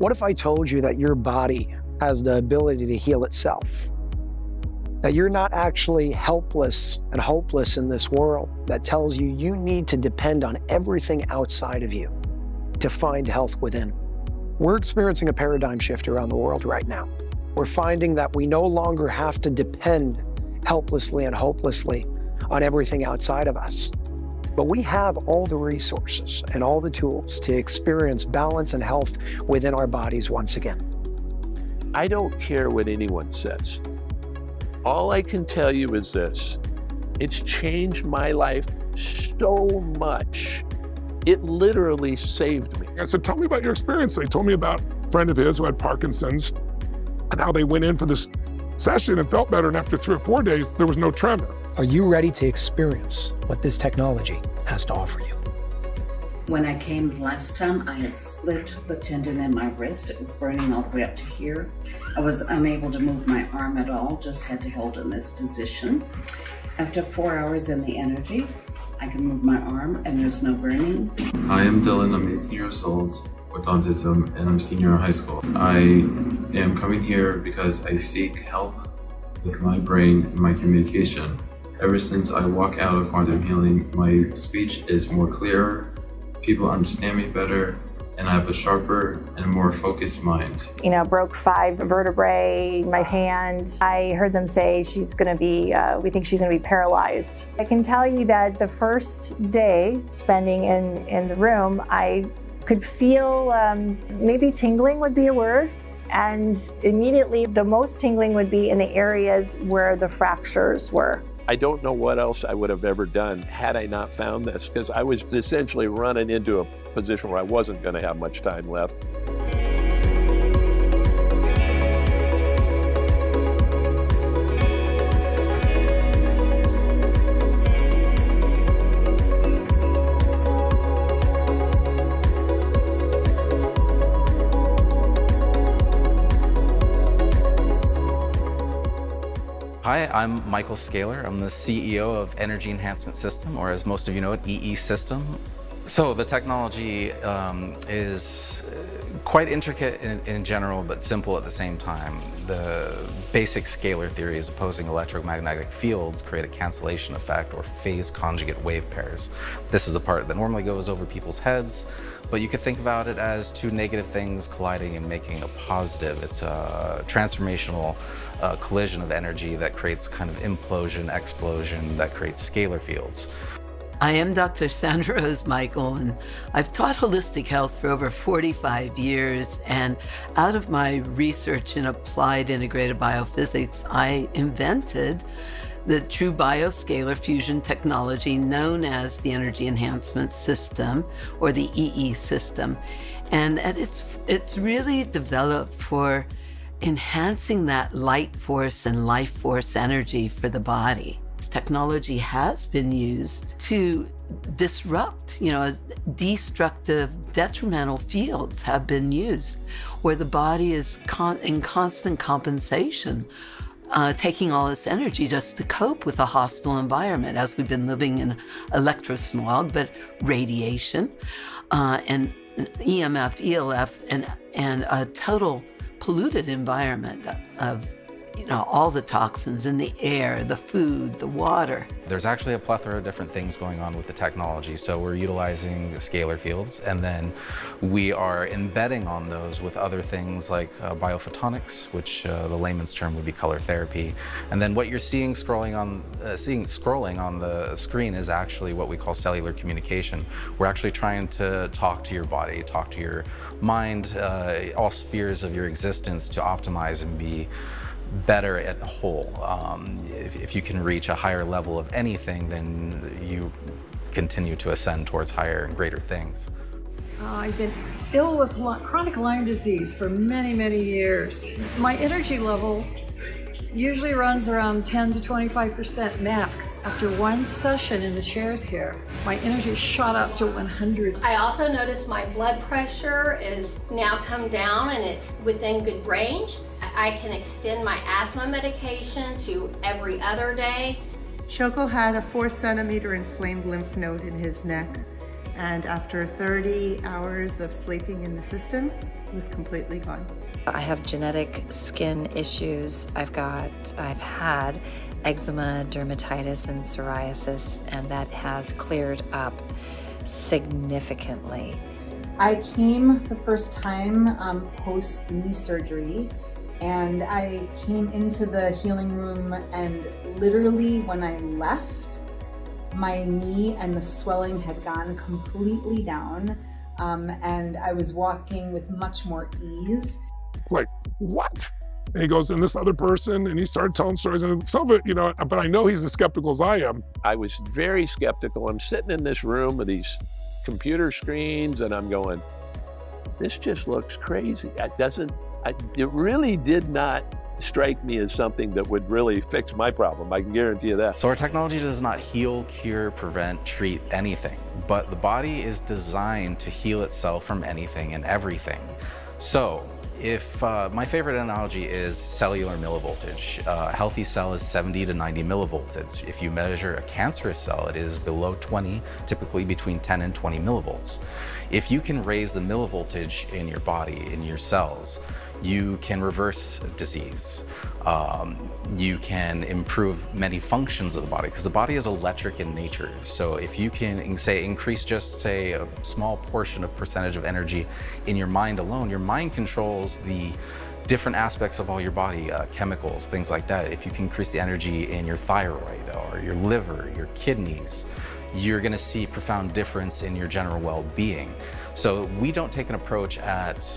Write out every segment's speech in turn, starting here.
What if I told you that your body has the ability to heal itself? That you're not actually helpless and hopeless in this world that tells you you need to depend on everything outside of you to find health within. We're experiencing a paradigm shift around the world right now. We're finding that we no longer have to depend helplessly and hopelessly on everything outside of us. But we have all the resources and all the tools to experience balance and health within our bodies once again. I don't care what anyone says. All I can tell you is this: it's changed my life so much. It literally saved me. I said, tell me about your experience. They told me about a friend of his who had Parkinson's and how they went in for this session and felt better. And after 3 or 4 days, there was no tremor. Are you ready to experience what this technology has to offer you? When I came last time, I had split the tendon in my wrist. It was burning all the way up to here. I was unable to move my arm at all, just had to hold in this position. After 4 hours in the energy, I can move my arm and there's no burning. Hi, I'm Dylan. I'm 18 years old with autism and I'm a senior in high school. I am coming here because I seek help with my brain and my communication. Ever since I walk out of quantum healing, my speech is more clear, people understand me better, and I have a sharper and more focused mind. Broke 5 vertebrae in my hand. I heard them say she's gonna be, we think she's gonna be paralyzed. I can tell you that the first day spending in the room, I could feel, maybe tingling would be a word. And immediately the most tingling would be in the areas where the fractures were. I don't know what else I would have ever done had I not found this, because I was essentially running into a position where I wasn't going to have much time left. Hi, I'm Michael Scaler. I'm the CEO of Energy Enhancement System, or as most of you know it, EESystem. So the technology is quite intricate in general, but simple at the same time. The basic scalar theory is opposing electromagnetic fields create a cancellation effect or phase conjugate wave pairs. This is the part that normally goes over people's heads, but you could think about it as 2 negative things colliding and making a positive. It's a transformational collision of energy that creates kind of implosion, explosion, that creates scalar fields. I am Dr. Sandra Rose Michael, and I've taught holistic health for over 45 years. And out of my research in applied integrated biophysics, I invented the true bioscalar fusion technology known as the Energy Enhancement System, or the EE system. And it's really developed for enhancing that light force and life force energy for the body. Technology has been used to disrupt, destructive, detrimental fields have been used where the body is in constant compensation, taking all its energy just to cope with a hostile environment, as we've been living in electrosmog, but radiation and EMF, ELF, and a total polluted environment of all the toxins in the air, the food, the water. There's actually a plethora of different things going on with the technology. So we're utilizing the scalar fields, and then we are embedding on those with other things like biophotonics, which the layman's term would be color therapy. And then what you're seeing scrolling on the screen is actually what we call cellular communication. We're actually trying to talk to your body, talk to your mind, all spheres of your existence to optimize and be better at whole. If you can reach a higher level of anything, then you continue to ascend towards higher and greater things. I've been ill with chronic Lyme disease for many, many years. My energy level usually runs around 10 to 25% max. After one session in the chairs here, my energy shot up to 100. I also noticed my blood pressure is now come down and it's within good range. I can extend my asthma medication to every other day. Shoko had a 4-centimeter inflamed lymph node in his neck, and after 30 hours of sleeping in the system, It was completely gone. I have genetic skin issues. I've had eczema, dermatitis, and psoriasis, and that has cleared up significantly. I came the first time post knee surgery, and I came into the healing room, and literally when I left, my knee and the swelling had gone completely down, and I was walking with much more ease. Like, what? And he goes, and this other person, and he started telling stories, and some of it, you know, but I know he's as skeptical as I am. I was very skeptical. I'm sitting in this room with these computer screens, and I'm going, this just looks crazy. It really did not strike me as something that would really fix my problem. I can guarantee you that. So our technology does not heal, cure, prevent, treat anything, but the body is designed to heal itself from anything and everything. So if my favorite analogy is cellular millivoltage. A healthy cell is 70 to 90 millivolts. If you measure a cancerous cell, it is below 20, typically between 10 and 20 millivolts. If you can raise the millivoltage in your body, in your cells, you can reverse disease. You can improve many functions of the body, because the body is electric in nature. So if you can say increase just say a small portion of percentage of energy in your mind alone, your mind controls the different aspects of all your body, chemicals, things like that. If you can increase the energy in your thyroid or your liver, your kidneys, you're gonna see profound difference in your general well-being. So we don't take an approach at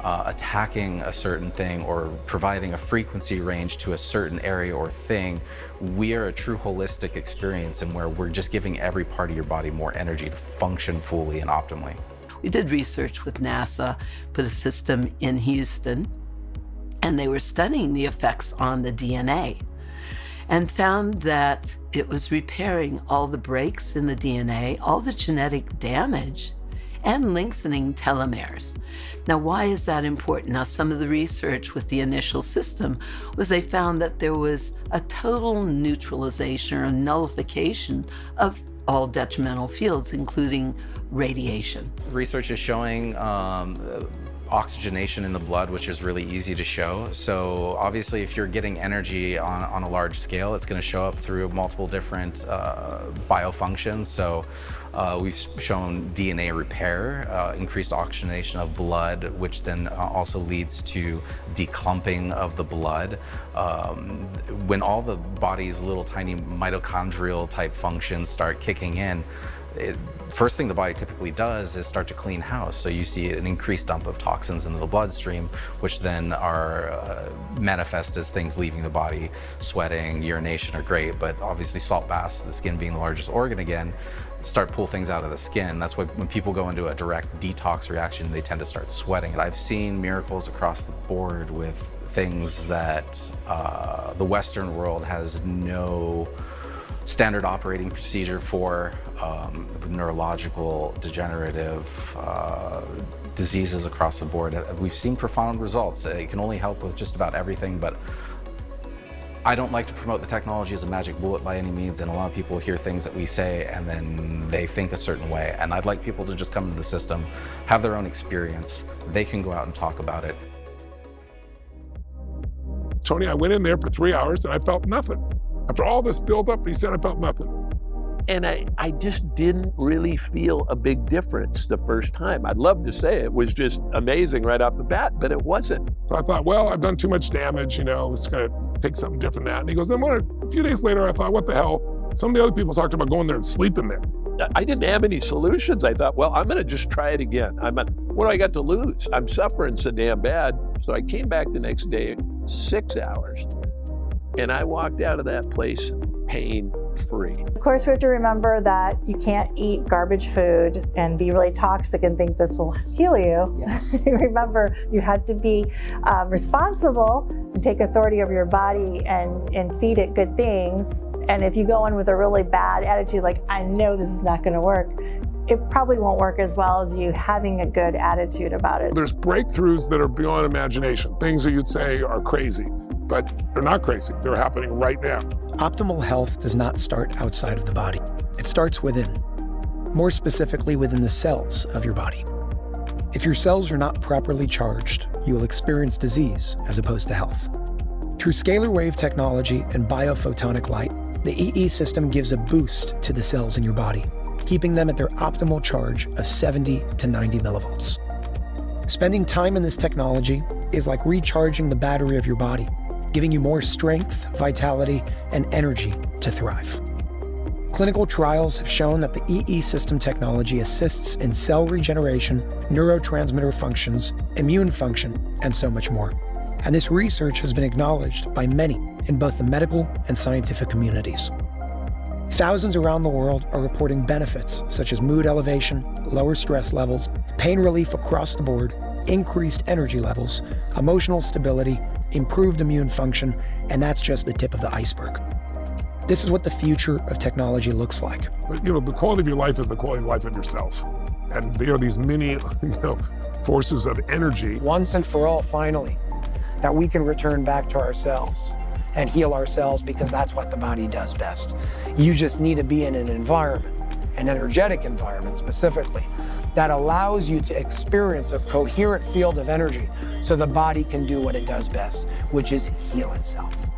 attacking a certain thing or providing a frequency range to a certain area or thing. We are a true holistic experience, and where we're just giving every part of your body more energy to function fully and optimally. We did research with NASA, put a system in Houston, and they were studying the effects on the DNA and found that it was repairing all the breaks in the DNA, all the genetic damage, and lengthening telomeres. Now, why is that important? Now, some of the research with the initial system was they found that there was a total neutralization or nullification of all detrimental fields, including radiation. Research is showing oxygenation in the blood, which is really easy to show. So obviously, if you're getting energy on a large scale, it's going to show up through multiple different biofunctions. So we've shown DNA repair, increased oxygenation of blood, which then also leads to declumping of the blood. When all the body's little tiny mitochondrial type functions start kicking in, first thing the body typically does is start to clean house. So you see an increased dump of toxins into the bloodstream, which then are manifest as things leaving the body. Sweating, urination are great, but obviously salt baths, the skin being the largest organ again, start pull things out of the skin. That's why when people go into a direct detox reaction, they tend to start sweating. I've seen miracles across the board with things that the Western world has no standard operating procedure for. Neurological, degenerative diseases across the board. We've seen profound results. It can only help with just about everything, but I don't like to promote the technology as a magic bullet by any means, and a lot of people hear things that we say and then they think a certain way, and I'd like people to just come into the system, have their own experience. They can go out and talk about it. Tony, I went in there for 3 hours and I felt nothing. After all this buildup, he said I felt nothing. And I just didn't really feel a big difference the first time. I'd love to say it was just amazing right off the bat, but it wasn't. So I thought, well, I've done too much damage, you know, it's gonna take something different than that. And he goes, then a few days later, I thought, what the hell? Some of the other people talked about going there and sleeping there. I didn't have any solutions. I thought, well, I'm gonna just try it again. What do I got to lose? I'm suffering so damn bad. So I came back the next day, 6 hours, and I walked out of that place pain-free. Of course, we have to remember that you can't eat garbage food and be really toxic and think this will heal you. Yes. Remember, you have to be responsible and take authority over your body and feed it good things. And if you go in with a really bad attitude, like, I know this is not going to work, it probably won't work as well as you having a good attitude about it. There's breakthroughs that are beyond imagination, things that you'd say are crazy, but they're not crazy. They're happening right now. Optimal health does not start outside of the body. It starts within, more specifically within the cells of your body. If your cells are not properly charged, you will experience disease as opposed to health. Through scalar wave technology and biophotonic light, the EE system gives a boost to the cells in your body, keeping them at their optimal charge of 70 to 90 millivolts. Spending time in this technology is like recharging the battery of your body, giving you more strength, vitality, and energy to thrive. Clinical trials have shown that the EE system technology assists in cell regeneration, neurotransmitter functions, immune function, and so much more. And this research has been acknowledged by many in both the medical and scientific communities. Thousands around the world are reporting benefits such as mood elevation, lower stress levels, pain relief across the board, increased energy levels, emotional stability, improved immune function, and that's just the tip of the iceberg. This is what the future of technology looks like. But, the quality of your life is the quality of life of yourself. And there are these many, forces of energy. Once and for all, finally, that we can return back to ourselves and heal ourselves, because that's what the body does best. You just need to be in an environment, an energetic environment specifically, that allows you to experience a coherent field of energy so the body can do what it does best, which is heal itself.